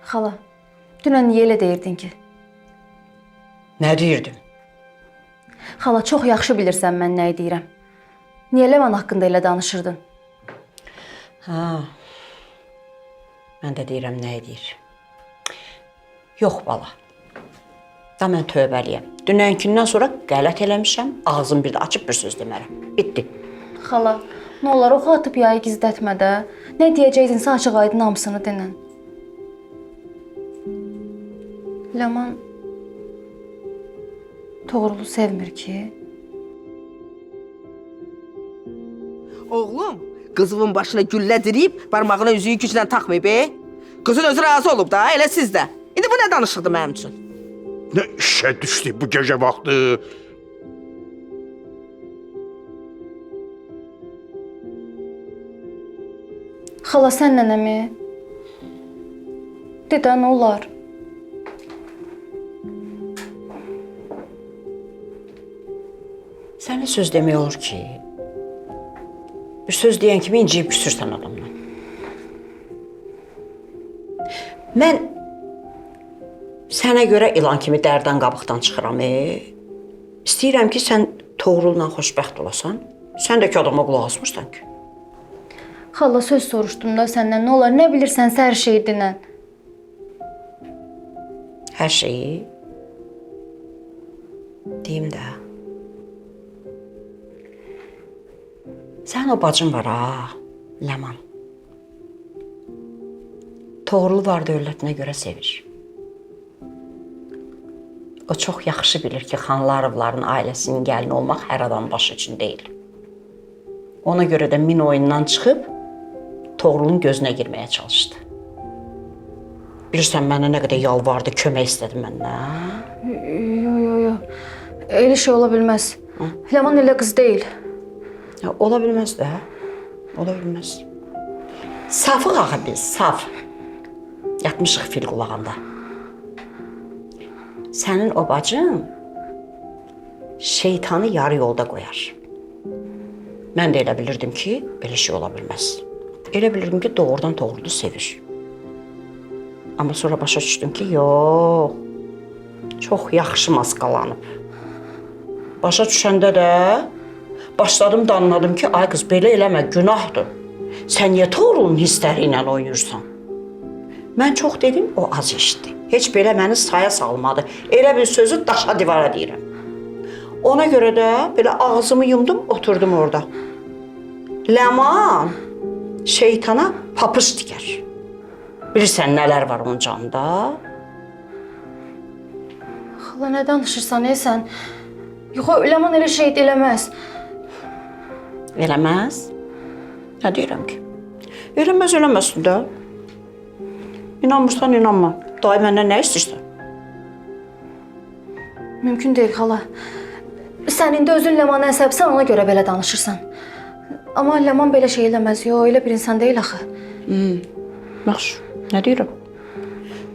Xala, dünən niyə elə deyirdin ki? Nə deyirdim? Xala, çox yaxşı bilirsən mən nə deyirəm. Niyə Ləman haqqında elə danışırdın? Ha. Mən də deyirəm nə edir. Yox bala. Da mən tövbəliyəm. Dünənkindən sonra qələt eləmişəm, ağzım bir də açıb bir söz demərəm. Bitdi. Xala, nə olar oxu atıb yayı gizlətmə də. Nə deyəcəksinsə açıq aydın hamısını denən. Ləman Toğrulu sevmir ki. Oğlum, qızımın başına güllə dirib, barmağına üzüyü güclə taxmayıb, Qızın özü razı olub da, elə siz də. İndi bu nə danışıqdır mənim üçün? Nə işə düşdük bu gecə vaxtı? Xala, sən nənəmi? Dedə, nə olar? Sənə söz demək olur ki, bir söz deyən kimi inciyib küsürsən adamdan. Mən sənə görə ilan kimi dərdən qabıqdan çıxıram. İstəyirəm ki, sən Toğrul'la xoşbəxt olasan. Sən də ki, adama qulaq asmırsan ki. Xala, söz soruşdum da səndən, nə olar? Nə bilirsənsə hər şeyi dinən. Hər şeyi deyim də. Sən o bacın var ha, Ləman. Toğrulu var dövlətinə görə sevir. O çox yaxşı bilir ki, Xanlarovların ailəsinin gəlini olmaq hər adam başı üçün deyil. Ona görə də min oyundan çıxıb Toğrulun gözünə girməyə çalışdı. Bilirsən, mənə nə qədər yalvardı, kömək istədi məndən. Yo. Elə şey ola bilməz. Ləman elə qız deyil. Ya, ola bilməz də. Ola bilməz. Safıq ağa biz, saf. Yatmışıq fil qulağında. Sənin o bacın şeytanı yarı yolda qoyar. Mən də elə bilirdim ki, belə şey ola bilməz. Elə bilirdim ki, doğrudan Toğrulu sevir. Amma sonra başa düşdüm ki, yox, çox yaxşı maskalanıb. Başa düşəndə də başladım da anladım ki, ay qız, belə eləmə, günahdır. Sən niyə Toğrulun hissləri ilə oynayırsan? Mən çox dedim, o az eşitdi. Heç belə məni saya salmadı. Elə bir sözü daşa divara deyirəm. Ona görə də belə ağzımı yumdum, oturdum orada. Ləman şeytana papış tikər. Bilirsən nələr var onun canında? Xala, nə danışırsan, sən? Yox, Ləman elə şey eləməz. Eləməz? Nə deyirəm ki? Eləməzsin də. İnanmırsan, inanma. Dayı məndən nə istəyirsən? Mümkün deyil, xala. Sən indi özün Ləmanı əsəbsən, ona görə belə danışırsan. Amma Ləman belə şey eləməz. Yox, elə bir insan deyil axı. Yaxşı, nə deyirəm?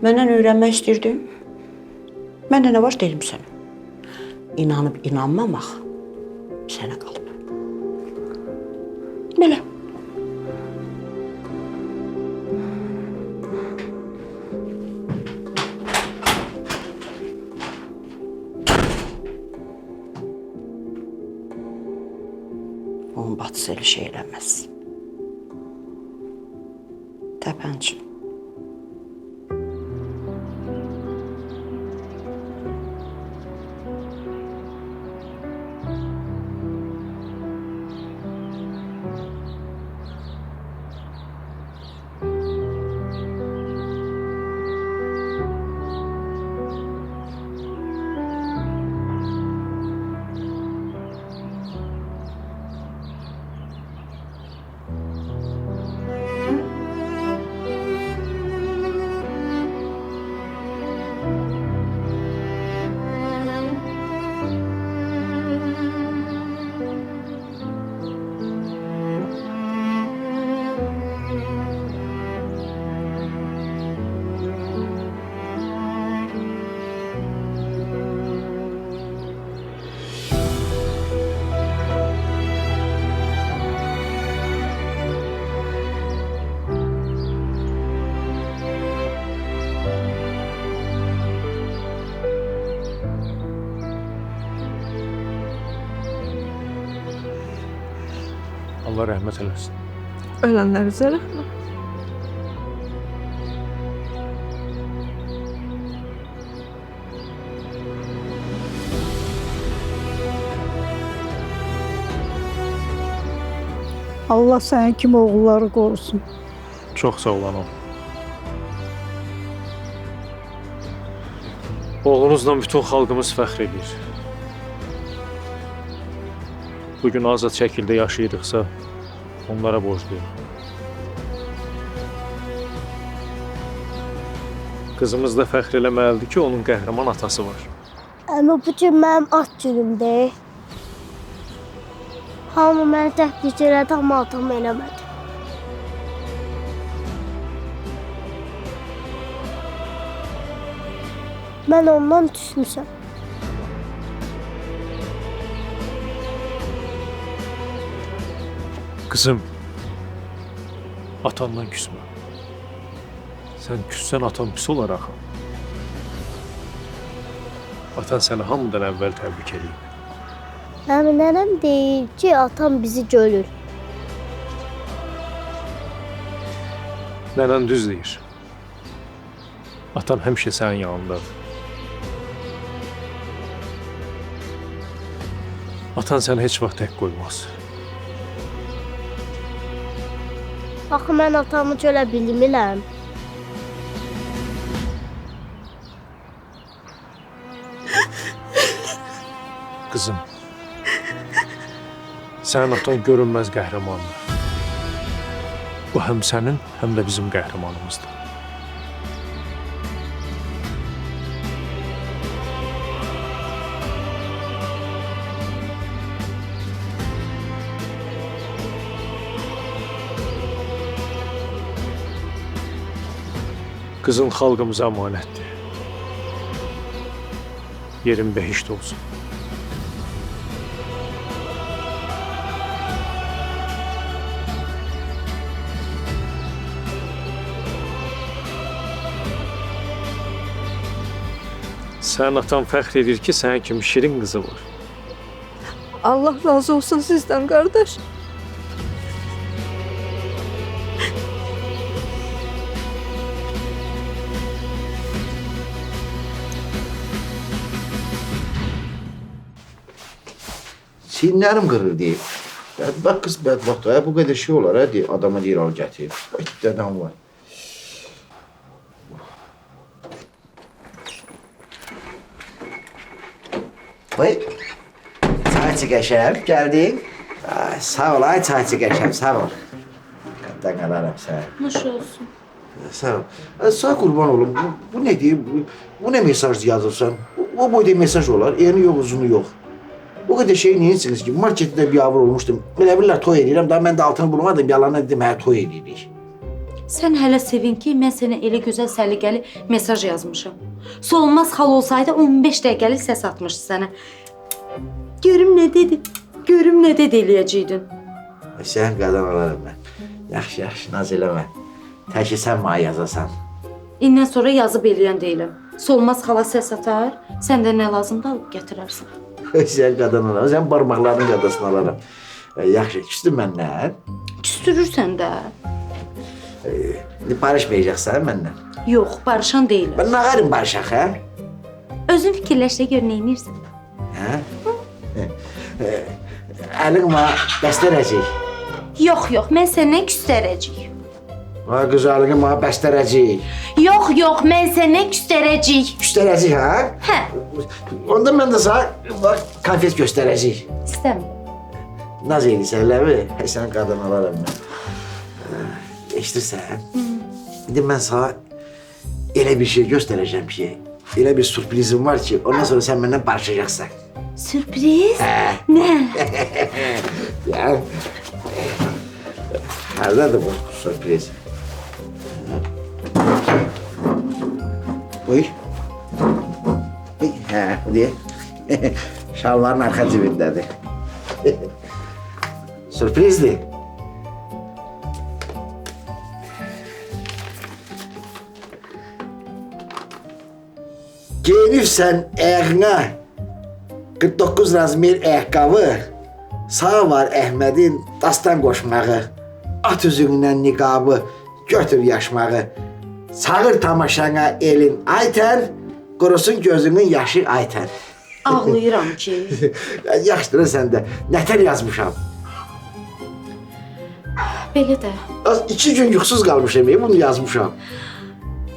Məndən öyrənmək istəyirdin. Məndə nə var dedim sənə. İnanıb inanmamaq sənə qalıb. Belə. Onun batısı elə şey eləməz. Təpənçi. Allah rəhmət eləsin. Ölənlərinizə rəhmət. Allah sənin kimi oğulları qorusun. Çox sağ ol anam. Oğlunuzla bütün xalqımız fəxr edir. Bugün azad şəkildə yaşayırıqsa, onlara borcluyuq. Qızımız da fəxr eləməlidir ki, onun qəhrəman atası var. Amma bu gün mənim at günümdür. Hamı məni təhqir elədi, amma atam eləmədi. Mən ondan düşmüşəm. Qızım, atandan küsmə. Sən küssən atan pis olar axı. Atan səni hamıdan əvvəl təbrik edeyim. Mənim nənəm deyir ki, atam bizi görür. Nənən düz deyir. Atan həmişə sənin yanındadır. Atan səni heç vaxt tək qoymaz. Axı mən atamı görə bilmirəm. Qızım, sənin atan görünməz qəhrəmandır. Bu həm sənin, həm də bizim qəhrəmanımızdır. Qızın xalqımıza əmanətdir. Yerin behişt olsun. Sənin atan fəxr edir ki, sənin kimi şirin qızı var. Allah razı olsun sizdən, qardaş. Sinirlərim qırır deyib. Bədbəxt qız bədbəxt. Bu qədər şey olar, deyir. Adama deyir, al gətir. Dədəm var. Vay, çayçı qəşəm, gəldin. Sağ ol, ay çayçı qəşəm, sağ ol. Qətdən qalarım sən. Nuş olsun. Sağ ol. Sağ qurban olum. Bu ne deyib? Bu ne mesaj yazırsan? O boyda mesaj olar. Eni yox, uzunu yox. O kadar şey niyinsiniz ki? Markette bir avro olmuştum. Belə bilirlər toy edirəm. Daha mən də altını bulmadım. Yalanla dedim, hə toy edirik. Sən hələ sevin ki, mən sənə elə gözəl səliqəli mesaj yazmışam. Solmaz xal olsaydı 15 dəqiqəlik səs atmışdı sənə. Görüm nə dedi, görüm nə dedi eləyəcəydin. Sən qadan alarım mən. Yaxşı, yaxşı, naz eləmə. Təki sən mənə yazasan. İndən sonra yazıb eləyən deyiləm. Solmaz xala səs atar, sən də nə lazımdır alıb gətirərsən. Sən qadan alarım, sən barmaqlarının qadasını alaram. Yaxşı, küstün məndən. Küstürürsən də. İndi barışmayacaqsan məndən. Yox, barışan deyiləm. Ben nə qarım barışaq, hə? Özün fikirləş də gör neynirsən. Hə? Əlin mənə bəstərəcək. Yox, yox, mən səndən küstərəcəyik. Ay qız, əlini mənə bəstərəcək. Yox, yox, mən səndən küstərəcəyik. Küstərəcək, hə? Hə, Onda mən də sana konfet göstərəcək. istəmirəm. Naz edirsən, eləmi? Sən qadın alaram mən. Eşidirsən? İndi mən sana elə bir şey göstərəcəm ki, elə bir sürprizim var ki, ondan sonra sən məndən barışacaqsan. Sürpriz? Nə? Ya, haradadır bu sürpriz? Uy. Uy, hə, bu deyə. Şalvarın arxa cibindədir. Sürprizdir. Giyinirsən ayağına 49 razmer ayaqqabı, Sağ var Əhmədin dastan qoşmağı, at üzündən niqabı, götür yaşmağı. Çağır tamaşana elin aytər, qurusun gözünün yaşı aytər. Ağlayıram ki. Yaxşıdır sən də, nətər yazmışam. Belə də. Az 2 gün yuxusuz qalmışam, bunu yazmışam.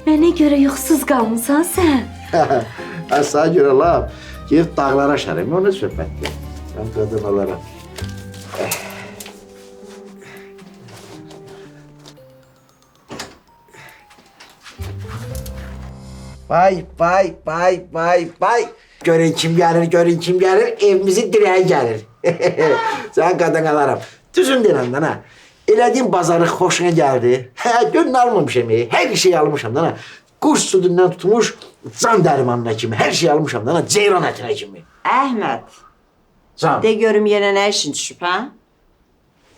Mənə görə yuxusuz qalmısan sən. Sana görə laf, gedib dağlara şərəm, o nə söhbətdir? Mən qadın olaram. Vay. Görün kim gəlir, evimizin direği gəlir. Sen qadın alaram. Düzün denəndən ha. Elədiyin bazarı xoşuna gəldi. Gönlün almamışam, hər şey almışam da ha. Quş südündən tutmuş can dərmanına kimi, hər şey almışam da ha. Ceyran ətinə kimi. Əhməd, Can. de görüm yenə nə işin düşüb, hə?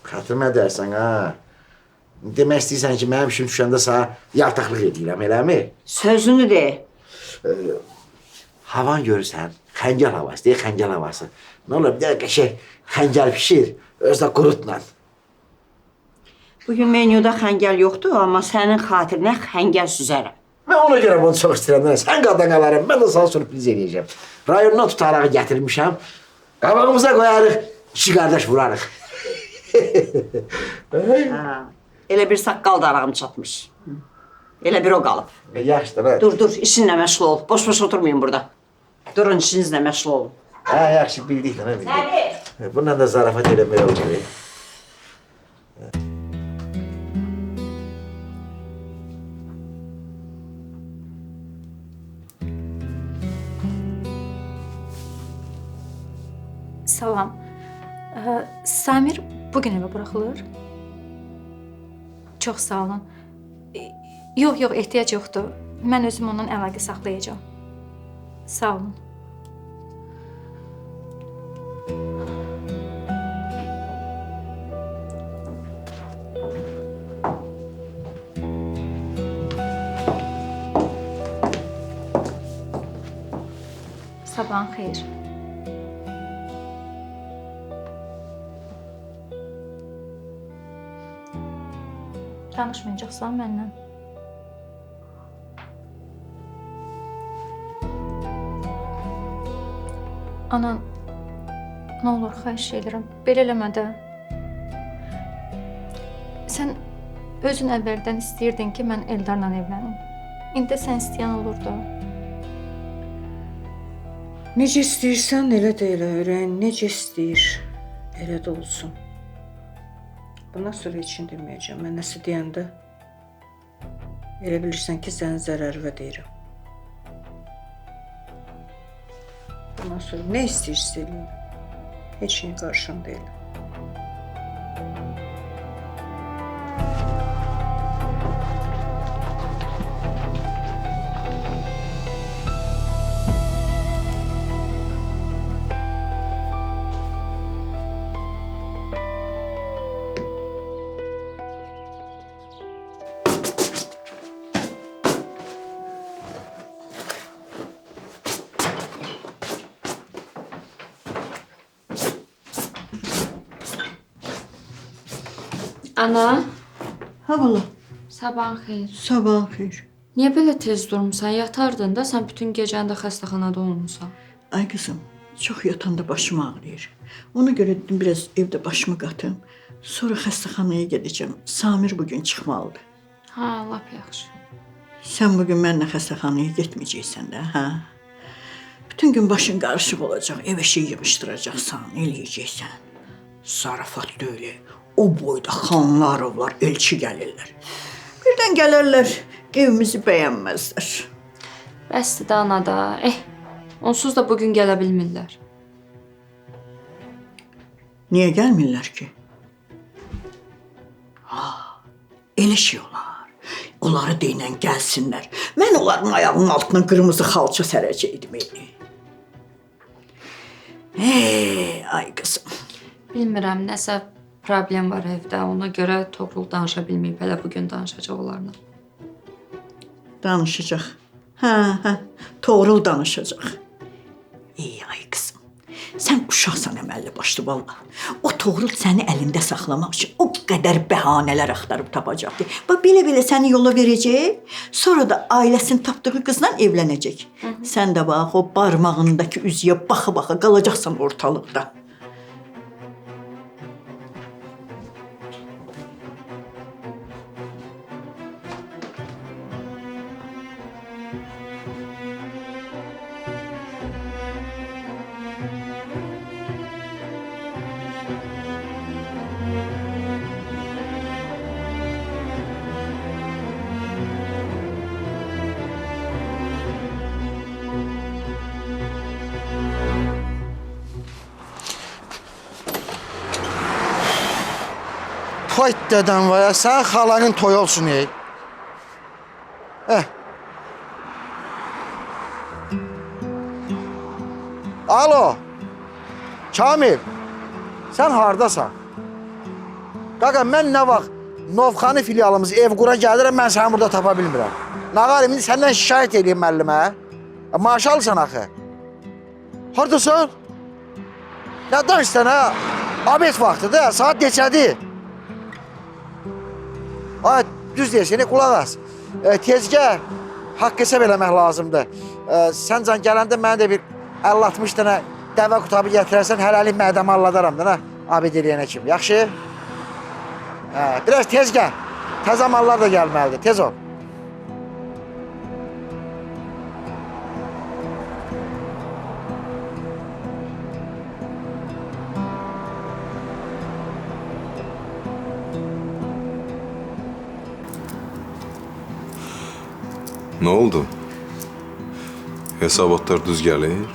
Xatırıma dərsən ha. Demək istəyirsən ki, mənim işim düşəndə sana yaltaqlıq edirəm, eləmi? Sözünü de. Havan görürsən, xəngəl havası deyil, xəngəl havası. Nə olur, bir dəqiqə şey, xəngəl pişir, özdə qurutla. Bugün menyuda xəngəl yoxdur, amma sənin xatirinə xəngəl süzərəm. Mən ona görə bunu çox istəyirəm. Sən qadan qalarım, mən də sana sürpriz edəcəm. Rayondan tutaraq gətirmişəm. Qabağımıza qoyarıq, 2 qardaş vurarıq. Hə, elə bir saqqal darağım çatmış. Elə bir o qalıb. Yaxşıdır, ha. Dur, işinlə məşğul ol. Boş-boş oturmayın burada. Durun, işinizlə məşğul olun. Hə, yaxşı, bildik də, nə bildik. Bununla da zarafat eləmək olur. Salam. Samir bugün evə buraxılır? Çox sağ olun. Yox, ehtiyac yoxdur. Mən özüm ondan əlaqə saxlayacağam. Sağ olun. Sabahın xeyir. Danışmayacaqsan məndən. Ana, nə olur, xahiş edirəm, belə eləmə də. Sən özün əvvəldən istəyirdin ki, mən Eldarla evlənim. İndi sən istəyən olurdu. Necə istəyirsən, elə də elə ürəyin, necə istəyir, elə də olsun. Bundan sonra heç nə deməyəcəm. Mən nəsə deyəndə elə bilirsən ki, sənin zərərvə deyirəm. Bundan sonra nə istəyirsə eləyim. Heç nəyə qarşım deyiləm. Ana, Ha bala, sabahın xeyir. sabahın xeyir. Niyə belə tez durmusan? Yatardın da, sən bütün gecəni də xəstəxanada olmusan. Ay qızım, çox yatanda başım ağrıyır. Ona görə dedim biraz evdə başımı qatım. Sonra xəstəxanaya gedəcəm. Samir bugün çıxmalıdır. Ha, lap yaxşı. Sən bugün mənlə xəstəxanaya getməyəcəksən də, hə? Bütün gün başın qarışıq olacaq, ev eşiyi yığışdıracaqsan, eləyəcəksən. Zarafat deyil. O boyda xanlar var, elçi gəlirlər. Birdən gələrlər, evimizi bəyənməzlər. Bəsdir də ana da. Onsuz da bugün gələ bilmirlər. Niyə gəlmirlər ki? Elə şey olar. Onları deyilən gəlsinlər. Mən onların ayağının altına qırmızı xalça sərəcəkdim. Ay qızım. Bilmirəm, nəsə problem var evdə. Ona görə Toğrul danışa bilməyib. Hələ bugün danışacaq onlarla. Danışacaq. Hə, Toğrul danışacaq. Ay qızım. Sən uşaq uşaqsan əməlli başlı valla. O Toğrul səni əlində saxlamaq üçün o qədər bəhanələr axtarıb tapacaq ki, bax belə-belə səni yola verəcək, sonra da ailəsini tapdığı qızla evlənəcək. Sən də bax o barmağındakı üzüyə baxa-baxa qalacaqsan ortalıqda. Toy dədən var ya, sən xalanın toy olsun ey. Alo, Kamil, sən hardasan? Qaqa, mən nə vaxt Novxanı filialımız ev qura gəlirəm, mən səni burada tapa bilmirəm. Nağarim, indi səndən şikayət edeyim müəllimə. Maaş alırsan axı. Hardasan? Nə danışsan ha? Abet vaxtıdır, saat neçədir? Ay, düz deyirsən, qulaq as. Tezgə haqq hesab eləmək lazımdır. Sən can gələndə mənə də bir 50-60 dənə dəvə qutabı gətirərsən, hələlik mədəmi alladaram da, abid eləyənə kimi. Yaxşı? Biraz tez gəl. Təzə mallar da gəlməlidir, tez ol. Ne oldu? Hesabatlar düz gelir.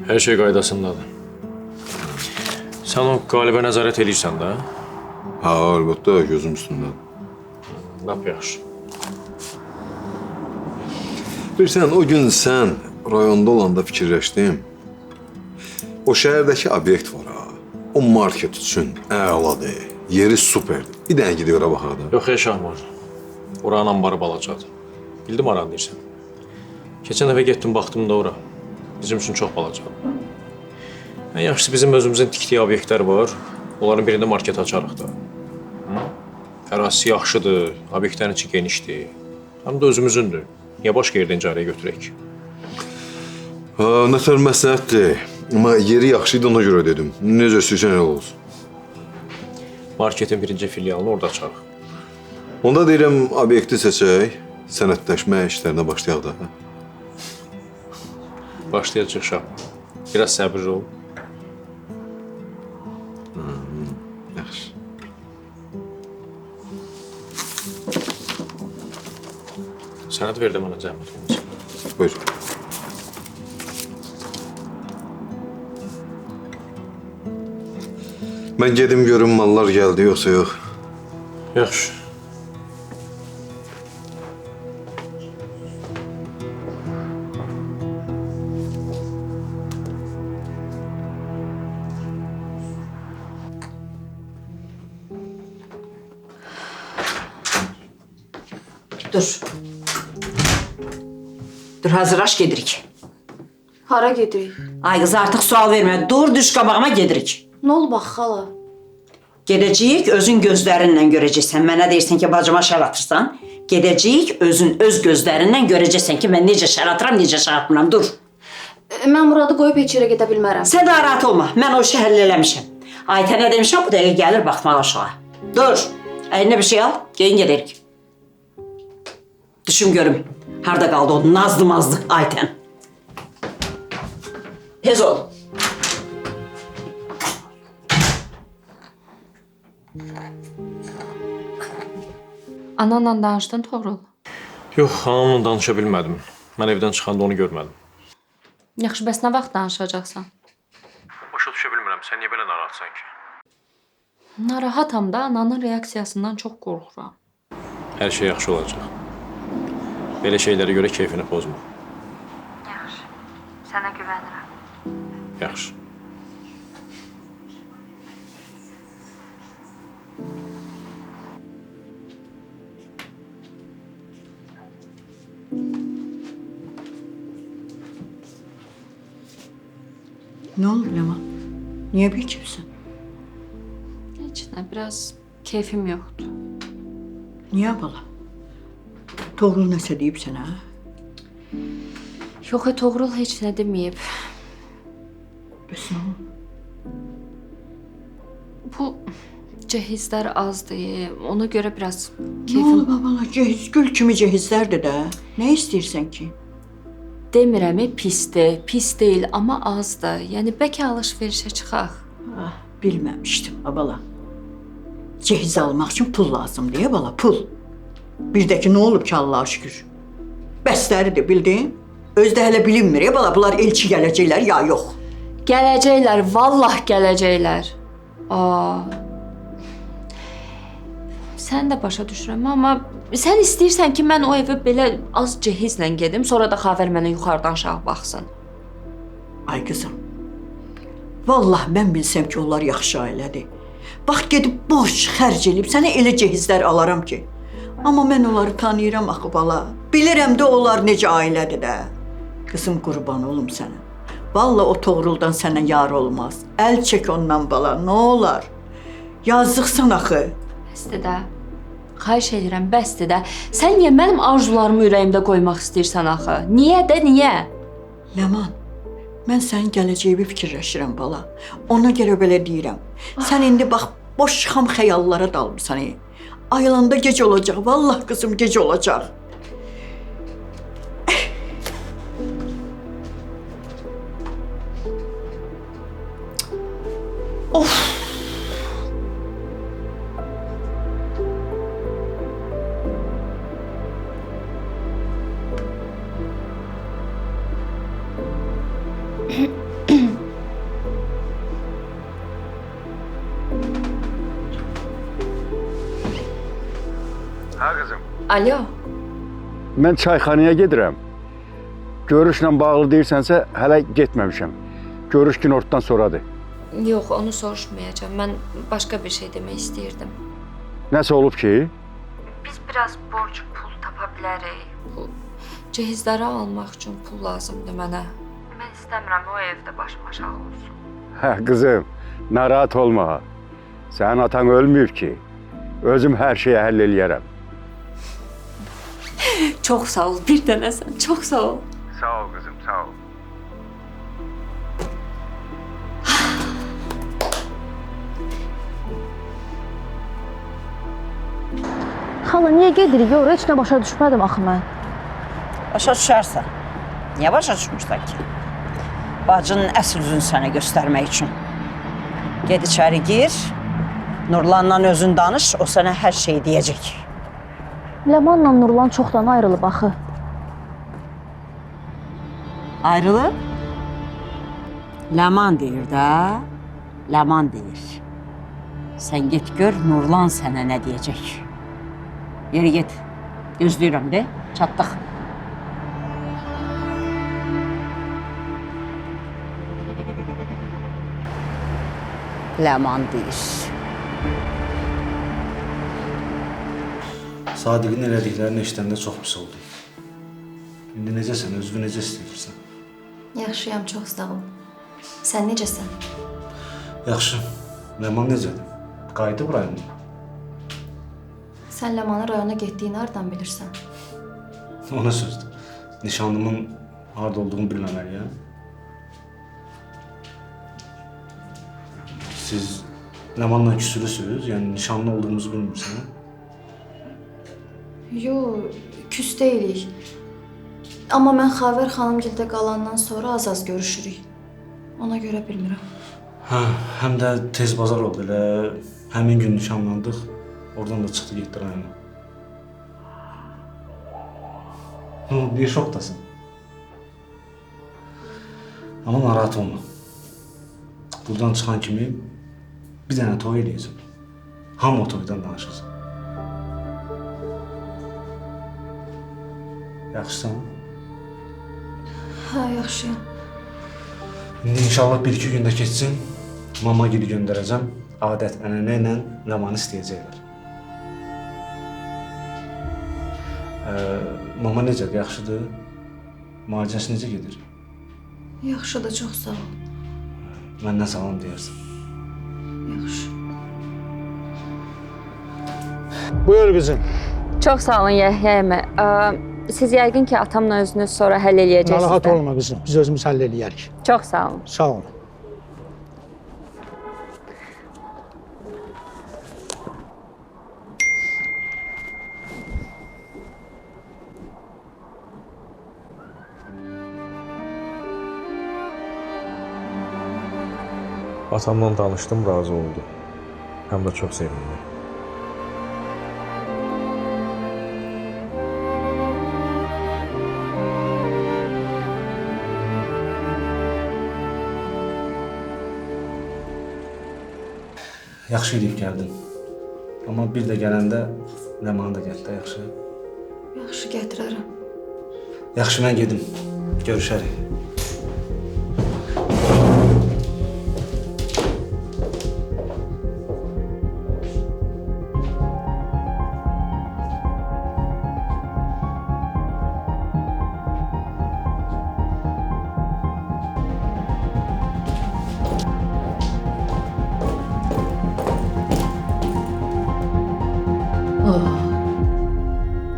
Hər şey qaydasındadır. Sən o qalibə nəzarət edirsən də? Ha, əlbəttə, gözüm üstündə. Lap yaxşı. Bilirsən, o gün sən rayonda olanda fikirləşdim. O şəhərdəki obyekt var ha. O market üçün əladır. Yeri superdir. Bir dənə gidib ora baxaq da. Yox, Şahmar. Oranın ambarı balacadır. Bildim aran deyirsən. Keçən dəfə getdim, baxdım da ora. Bizim üçün çox balacadır. Ən yaxşısı bizim özümüzün tikdiyi obyektlər var. Onların birində market açarıq da. Ərazisi yaxşıdır, obyektlərin içi genişdir. Həm də özümüzündür. Niyə başqa yerdən icarəyə götürək? Ha, nətər məsləhətdir. Amma yeri yaxşıydı, ona görə dedim. Necə istəyirsən elə olsun. Marketin birinci filialını orada açarıq. Onda deyirəm, obyekti seçək, sənədləşmə işlərinə başlayaq da. Başlayacaq Şah. Biraz səbirli ol. Yaxşı. Sənəd ver də mənə zəhmət olmasın. Buyur. Mən gedim görüm mallar gəldi, yoxsa yox. Yaxşı. Dur. Dur, hazırlaş, gedirik. Hara gedirik? Ay qız, artıq sual vermə. Dur, düş qabağıma, gedirik. Nə olub bax xala? Gedəcəyik, özün gözlərinlə görəcəksən. Mənə deyirsən ki, bacıma şər atırsan. Gedəcəyik, özün öz gözlərinlə görəcəksən ki, mən necə şər atıram, necə şər atmıram. Dur. Mən Muradı qoyub heç yerə gedə bilmərəm. Sən də rahat olma, mən o işi həll eləmişəm. Aytənə demişəm, bu dəqiqə gəlir baxmağa aşağı. Dur, əlinə bir şey al, geyin gedirik. Düşüm görüm, harada qaldı o nazlı-mazlı Aytən. Tez ol. Ananla danışdın, Toğrul? Yox, anamla danışa bilmədim. Mən evdən çıxanda onu görmədim. Yaxşı, bəs nə vaxt danışacaqsan? Başa düşə bilmirəm, sən niyə belə narahatsan ki? Narahatam da, ananın reaksiyasından çox qorxuram. Hər şey yaxşı olacaq. Belə şeylərə görə keyfini pozma. Yaxşı, sənə güvənirəm. Yaxşı. Nə olub Ləman? Niyə bekibsən? Heç nə, biraz keyfim yoxdur. Niyə bala? Toğrul nəsə deyib sənə? Yox, Toğrul heç nə deməyib. Bəs nə olub? Bu cehizlər azdır, ona görə biraz Nə keyfim... olub bala? Cehiz, gül kimi cehizlərdir də. Nə istəyirsən ki? Demirəm, pisdir, pis deyil, amma azdır. Yəni, bəlkə alış-verişə çıxaq. Ah, bilməmişdim bala. Cehiz almaq üçün pul lazımdır ya bala, pul. Bir də ki, nə olub ki, Allah'a şükür? Bəsləridir, bildin? Özdə hələ bilinmir ya bala, bunlar elçi gələcəklər ya yox. Gələcəklər, vallah gələcəklər. Aa. Sən də başa düşürəm, amma sən istəyirsən ki, mən o evə belə az cehizlə gedim, sonra da Xavər mənə yuxarıdan aşağı baxsın. Ay qızım, vallah mən bilsəm ki, onlar yaxşı ailədir. Bax, gedib borc xərc edib, sənə elə cehizlər alaram ki. Amma mən onları tanıyıram axı bala. Bilirəm də onlar necə ailədir də. Qızım, qurban olum sənə. Vallah o Toğruldan sənə yar olmaz. Əl çək ondan bala, nə olar? Yazıqsan axı. Bəsdir də. Xahiş edirəm, bəsdir də. Sən niyə mənim arzularımı ürəyimdə qoymaq istəyirsən axı? Niyə də, niyə? Ləman, mən sənin gələcəyini fikirləşirəm bala. Ona görə belə deyirəm. Sən indi bax, boş xam xəyallara dalmısan. Ayılanda gec olacaq, vallah qızım gec olacaq. Of! Ha qızım. Alo. Mən çayxanaya gedirəm. Görüşlə bağlı deyirsənsə, hələ getməmişəm. Görüş günortadan sonradır. Yox, onu soruşmayacağam. Mən başqa bir şey demək istəyirdim. Nəsə olub ki? Biz biraz borc pul tapa bilərik. Bu cehizləri almaq üçün pul lazımdır mənə. Mən istəmirəm o evdə başım aşağı olsun. Hə, qızım, narahat olma. Sənin atan ölməyib ki. Özüm hər şeyi həll eləyərəm. Çox sağ ol, bir dənəsən. Çox sağ ol. Sağ ol qızım, sağ ol. Xala, niyə gedirik? Yox, heç nə başa düşmədim axı mən. Başa düşərsən. Niyə başa düşmürsən ki? Bacının əsl üzünü sənə göstərmək üçün. Ged içəri gir, Nurlanla özün danış, o sənə hər şeyi deyəcək. Ləmanla Nurlan çoxdan ayrılıb axı. Ayrılıb? Ləman deyir də, Ləman deyir. Sən get gör, Nurlan sənə nə deyəcək. Yeri get, gözləyirəm de, çatdıq. Ləman deyir. Sadiqin elədiklərini eşidəndə çox pis oldu. İndi necəsən, özünü necə istəyirsən? Yaxşıyam, çox sağ ol. Sən necəsən? Yaxşı. Ləman necədir? Qayıdıb rayonuna. Sən Ləmanın rayona getdiyini hardan bilirsən? Ona sözdür. Nişanlımın harada olduğunu bilməməliyəm. Siz Ləmanla küsülüsünüz, yəni nişanlı olduğumuzu bilmirsən. Yox, küs deyilik. Amma mən Xavər xanımgildə qalandan sonra az-az görüşürük. Ona görə bilmirəm. Hə, həm də tez bazar oldu elə. Həmin gün nişanlandıq. Oradan da çıxdı getdi rayona. Bir şokdasın. Amma narahat olma. Buradan çıxan kimi bir dənə toy eləyəcəm. Hamı o toydan danışacaq. Yaxşısan? Hə, yaxşıyam. İndi inşallah 1-2 gündə keçsin. Mama gili göndərəcəm. Adət, ənənə ilə Ləmanı istəyəcəklər. Mama necədir, yaxşıdır? Müalicəsi necə gedir? Yaxşıdır, çox sağ ol. Məndən salam deyərsən. Yaxşı. Buyur qızım. Çox sağ olun Yəhya əmi. Siz yəqin ki, atamla özünüz sonra həll eləyəcəksiniz. Narahat olma qızım. Biz özümüz həll eləyərik. Çox sağ olun. Sağ olun. Atamla danışdım, razı oldu. Həm də çox sevindim. Yaxşı edib gəldin. Amma bir də gələndə Ləmanı da gətir də, yaxşı? Yaxşı, gətirərəm. Yaxşı, mən gedim. Görüşərik.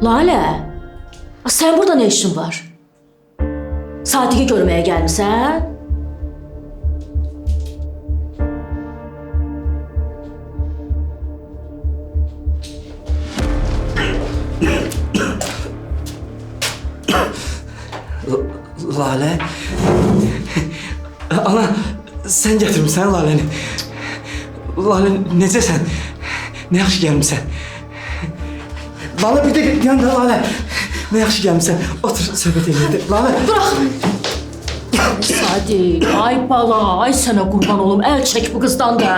Lalə, sən burada nə işin var? Sadiqi görməyə gəlmisən? Lalə? Ana, sən gətirmisən Laləni. Lalə, necəsən? Nə yaxşı gəlmisən? Lalə, bir də yanında Lalə. Nə yaxşı gəlmisən? Otur, söhbət edelim. Lalə. Bırax. Sadiq, ay bala, ay sənə qurban olum, əl çək bu qızdan da.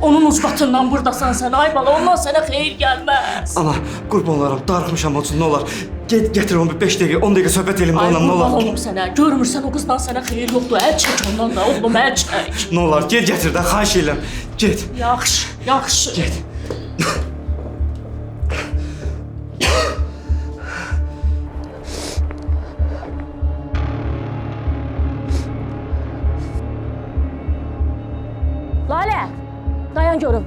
Onun ucbatından buradasan sən, ay bala, ondan sənə xeyir gəlməz. Ana, qurban olaram, darıxmışam olsun, nə olar? Getir onu 5 dəqiqə, 10 dəqiqə söhbət edelim onunla, nə olar? Ay qurban olum sənə, görmürsən o qızdan sənə xeyir yoxdur, əl çək ondan da, oğlum, əl çək. Nə olar, getir də, xahiş edirəm, get. Yaxşı, yaxşı. Get. Lalə, dayan görüm.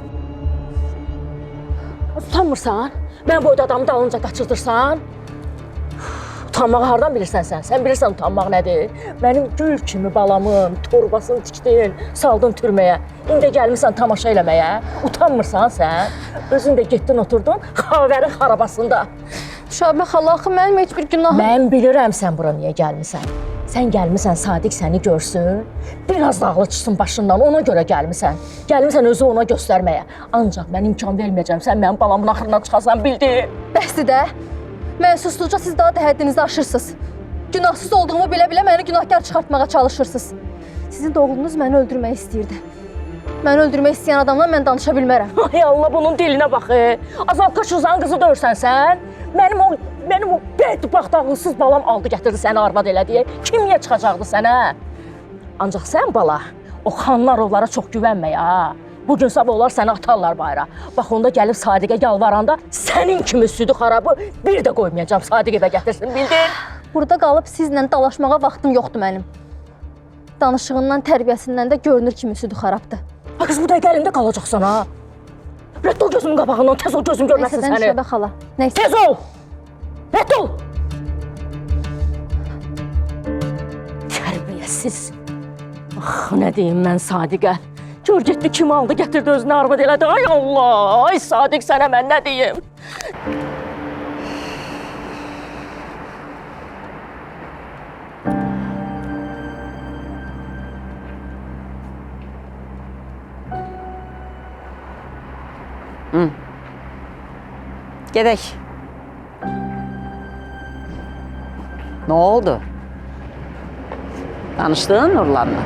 Utanmırsan? Mən boyda adamı dalınca qaçırdırsan? Utanmağı hardan bilirsən sən? Sən bilirsən utanmaq nədir? Mənim gül kimi balamın torbasını tikdin, saldın türməyə. İndi gəlmirsən tamaşa eləməyə. Utanmırsan sən? Özün də getdin oturdun xavərin xarabasında. Şahibə xala, axı mənim heç bir günahım... Mən bilirəm sən bura niyə gəlmisən. Sən gəlmisən Sadiq səni görsün, biraz da ağlı çıxsın başından, ona görə gəlmisən. Gəlmisən özü ona göstərməyə. Ancaq mən imkan verməyəcəm, sən mənim balamın axırına çıxasan, bildin? Bəsdir də. Mən susduqca siz daha da həddinizi aşırsınız. Günahsız olduğumu bilə-bilə məni günahkar çıxartmağa çalışırsınız. Sizin oğlunuz məni öldürmək istəyirdi. Məni öldürmək istəyən adamla mən danışa bilmərəm. Ay Allah, bunun dilinə bax. Azalqa Şuzanın qızı döyürsən sən. Mənim o bədbəxt ağılsız balam aldı gətirdi səni arvad elədi. Kim niyə çıxacaqdı sənə? Ancaq sən bala, o Xanlarovlara çox güvənmə ya. Bugün sabah onlar səni atarlar bayra. Bax onda gəlib Sadiqə yalvaranda sənin kimi südü xarabı bir də qoymayacağam Sadiq evə gətirsin, bildin? Burada qalıb sizlə dalaşmağa vaxtım yoxdur mənim. Danışığından, tərbiyəsindən də görünür kimi südü xarabdır. Ha qız, bu dəqiqə əlimdə qalacaqsan ha. Rədd ol gözümün qabağından, tez ol gözüm görməsin səni. Nəysə, Şəbə xala, nəysə. Tez ol! Rədd ol! Tərbiyəsiz. Ax, nə deyim mən Sadiqə? Gör getdi, kim aldı, gətirdi özünə arvad elədi. Ay Allah! Ay Sadiq, sənə mən nə deyim? Gedək. Nə oldu? Danışdın Nurlanla?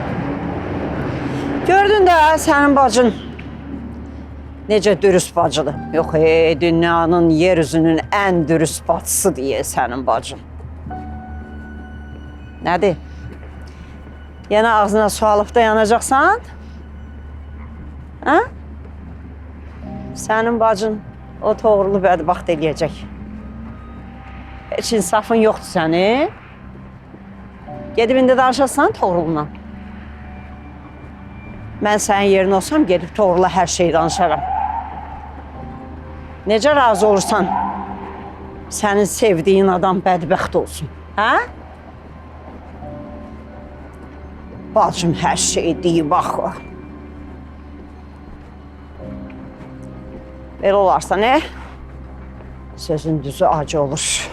Gördün də sənin bacın necə dürüst bacıdır. Yox, dünyanın, yeryüzünün ən dürüst bacısı deyə sənin bacın. Nədir? Yenə ağzına su alıb da yanacaqsan? Ha? Sənin bacın o toğrulu bədbaxt eləyəcək. Heç insafın yoxdur səni. Gedib indi danışasan toğruluna. Mən sənin yerin olsam gedib Toğrula hər şeyi danışaram. Necə razı olursan, sənin sevdiyin adam bədbəxt olsun, hə? Bacım hər şeyi deyib axı. Belə olarsa nə? Sözün düzü acı olur.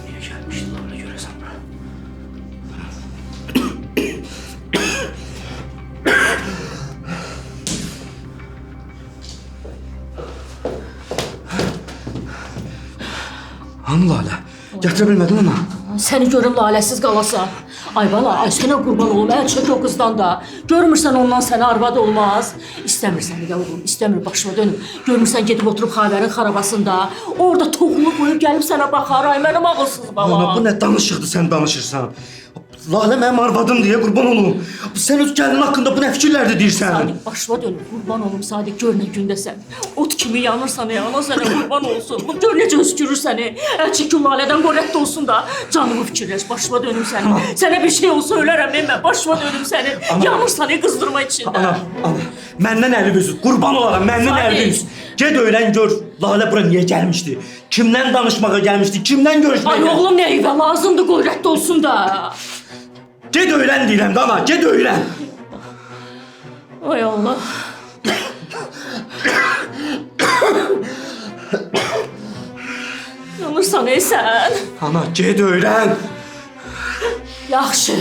Niye gelmişti Lara göresen bura? Hanı Lale? Gətirə bilmədin ona? Səni görüm laləsiz qalasan. Ay bala, ay sənə qurban olum, əl çək o qızdan da. Görmürsən ondan sənə arvad olmaz. İstəmir səni də oğlum, istəmir başıma dönüm. Görmürsən gedib oturub Xavərin xarabasında. Orada toxunu qoyub gəlib sənə baxar, ay mənim ağılsız bala. Ana, bu nə danışıqdır sən danışırsan? Lale mənim arvadım deyə qurban olum. Sən öz gəlinin haqqında bu nə fikirlərdir deyirsən? Sadiq, başıma dönüm, qurban olum Sadiq, gör nə gündəsən. Ot kimi yanırsan, ana sənə qurban olsun. Bu gör necə öskürür səni. Əl çəkin Lalədən qoy rədd olsun da. Canımı fikirləş, başıma dönüm səni. Sənə bir şey olsa ölərəm mən, başıma dönüm səni. Yanırsan, qızdırma içində. Ana, məndən əli üzür, qurban olaram, məndən əli üzür. Ged öyrən gör, Lalə bura niyə gəlmişdi? Kimdən danışmağa gəlmişdi, kimdən görüşməyə? Ay oğlum nə evə lazımdır, qoy rədd olsun da. Ged öyrən deyirəm də ana, ged öyrən. Ay Allah. Yanırsan sən. Ana, ged öyrən. Yaxşı.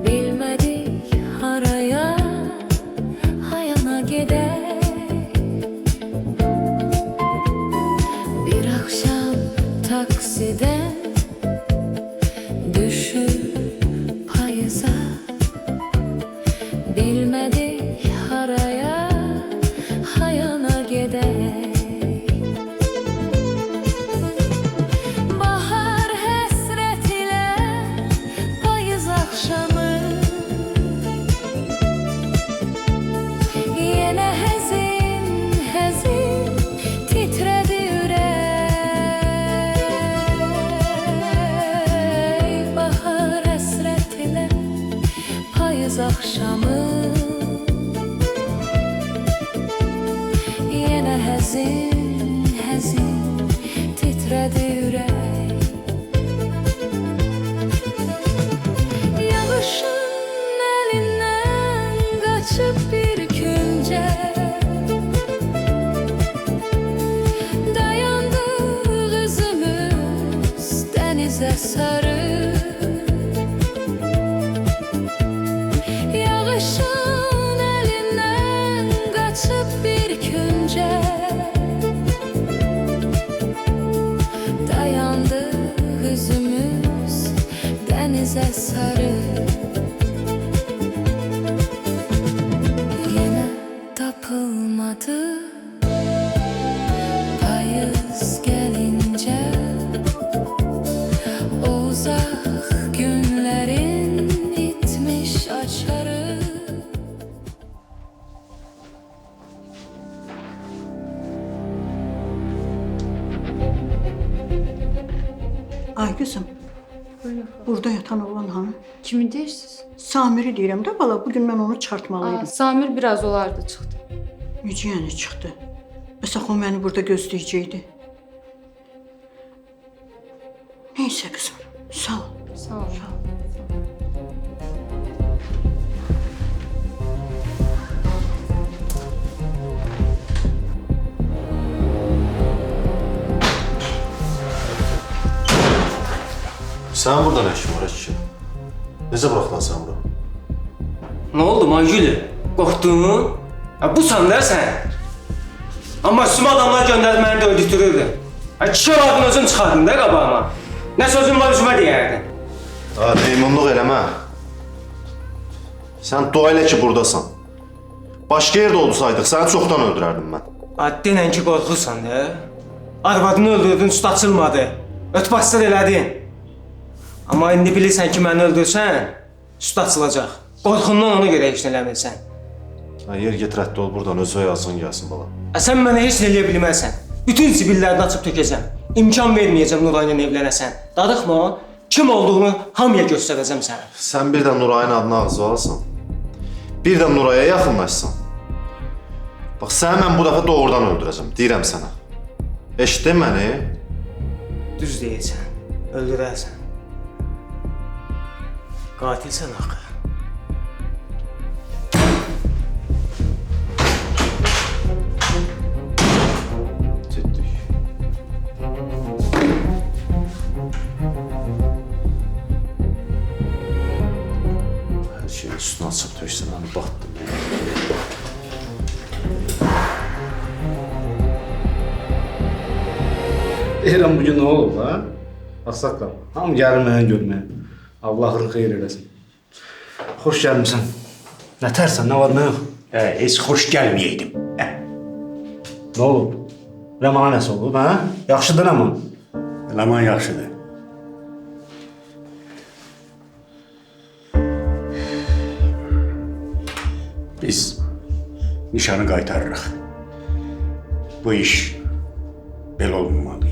Bilmedik haraya hayana gider. Bir akşam takside düşüp payıza, bilmedik haraya hayana gider. Akşamı yine həzin, həzin titredi ürək. Yağışın elindən qaçıb bir küncə dayandı üzümüz dənizə sarı. Yağışın elinden kaçıp bir künce dayandı yüzümüz denize sarı. Yine tapılmadı payız gelince o uzak günlerin bitmiş açarı. Ay kızım, burada yatan oğlan hanı? Kimi deyirsiniz? Samir'i deyirəm də bala, bugün mən onu çartmalıydım. Samir biraz olardı çıxdı. Necə yəni çıxdı? Məsələn, o məni burada gözləyəcəkdi. Neysə kızım, sağ ol. Sağ ol. Sen burada ne işin var eşki? Necə buraxdın sen bura? Ne oldu Maygülü? Qorxdun? Bu sandar sen. Amma üstüme adamlar gönderdi beni de öldürtürürdü. Kişi oladın özün çıxardın da qabağıma. Ne sözün var üzümə deyərdin. Ha, meymunluq eləmə. Sen dua elə ki buradasan. Başqa yerdə olsaydıq səni çoxdan öldürərdim mən. Denən ki qorxursan da. Arvadını öldürdün, üst açılmadı. Öt bastır elədin. Amma indi bilirsən ki məni öldürsən, üst açılacaq. Qorxundan ona görə heç nə eləmirsən. Yer get rədd ol buradan, özü yazın gəlsin bala. Sən mənə heç nə eləyə bilməzsən. Bütün zibillərini açıb tökəcəm. İmkan verməyəcəm Nurayla evlənəsən. Darıxma, kim olduğunu hamıya göstərəcəm sənə. Sən bir də Nurayın adını ağzı alasan, bir də Nuraya yaxınlaşsan. Bax, səni mən bu dəfə doğrudan öldürəcəm, deyirəm sənə. Eşitdin məni? Düz deyirsən, öldürərsən. Qatilsən axı. Her şeyin üstüne açıp töksən, hani battım. Deyirəm bugün nə olub ha? Axsaqqal, hamı gəlir mənə görməyə. Allah xeyir eləsin. Xoş gəlmisən. Nə tərsən, nə var, nə yox? Heç xoş gəlməyəydim. Nə olub? Rəmana nəsə olub, hə? Yaxşıdır Rəman. Rəman yaxşıdır. Biz nişanı qaytarırıq. Bu iş belə olmalı.